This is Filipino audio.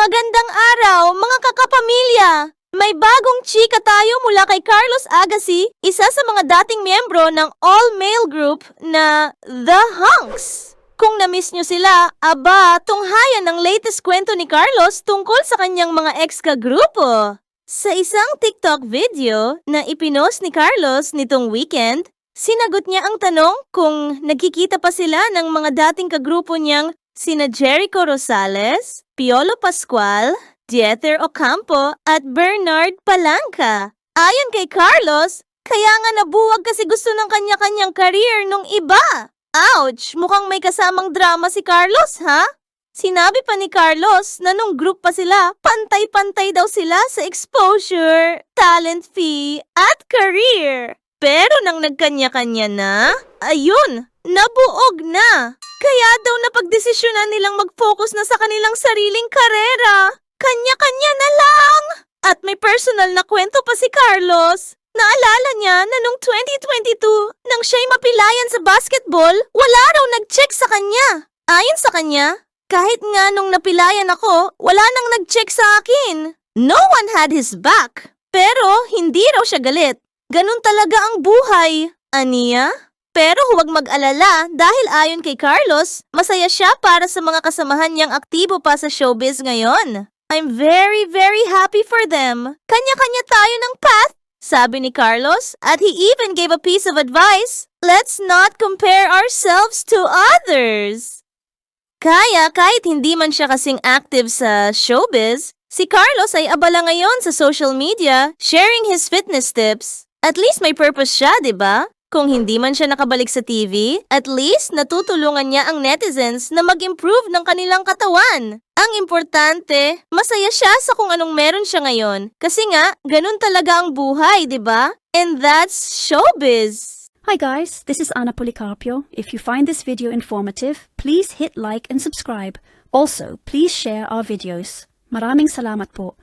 Magandang araw, mga kakapamilya! May bagong chika tayo mula kay Carlos Agassi, isa sa mga dating miyembro ng all-male group na The Hunks. Kung na-miss nyo sila, aba, tunghayan ang latest kwento ni Carlos tungkol sa kanyang mga ex-kagrupo. Sa isang TikTok video na ipinost ni Carlos nitong weekend, sinagot niya ang tanong kung nagkikita pa sila ng mga dating kagrupo niyang sina Jericho Rosales, Piolo Pascual, Dieter Ocampo at Bernard Palanca. Ayon kay Carlos, kaya nga nabuwag kasi gusto ng kanya-kanyang career nung iba. Ouch! Mukhang may kasamang drama si Carlos, ha? Sinabi pa ni Carlos na nung group pa sila, pantay-pantay daw sila sa exposure, talent fee, at career. Pero nang nagkanya-kanya na, ayun, nabuog na. Kaya daw napagdesisyonan nilang mag-focus na sa kanilang sariling karera. Kanya-kanya na lang! At may personal na kwento pa si Carlos. Naalala niya na nung 2022, nang siya'y mapilayan sa basketball, wala raw nag-check sa kanya. Ayon sa kanya, kahit nga nung napilayan ako, wala nang nag-check sa akin. No one had his back. Pero hindi raw siya galit. Ganun talaga ang buhay. Aniya? Pero huwag mag-alala dahil ayon kay Carlos, masaya siya para sa mga kasamahan niyang aktibo pa sa showbiz ngayon. I'm very, very happy for them. Kanya-kanya tayo ng path, sabi ni Carlos, at he even gave a piece of advice. Let's not compare ourselves to others. Kaya kahit hindi man siya kasing active sa showbiz, si Carlos ay abala ngayon sa social media, sharing his fitness tips. At least may purpose siya, di ba? Kung hindi man siya nakabalik sa TV, at least natutulungan niya ang netizens na mag-improve ng kanilang katawan. Ang importante, masaya siya sa kung anong meron siya ngayon. Kasi nga, ganun talaga ang buhay, di ba? And that's showbiz. Hi guys, this is Ana Policarpio. If you find this video informative, please hit like and subscribe. Also, please share our videos. Maraming salamat po.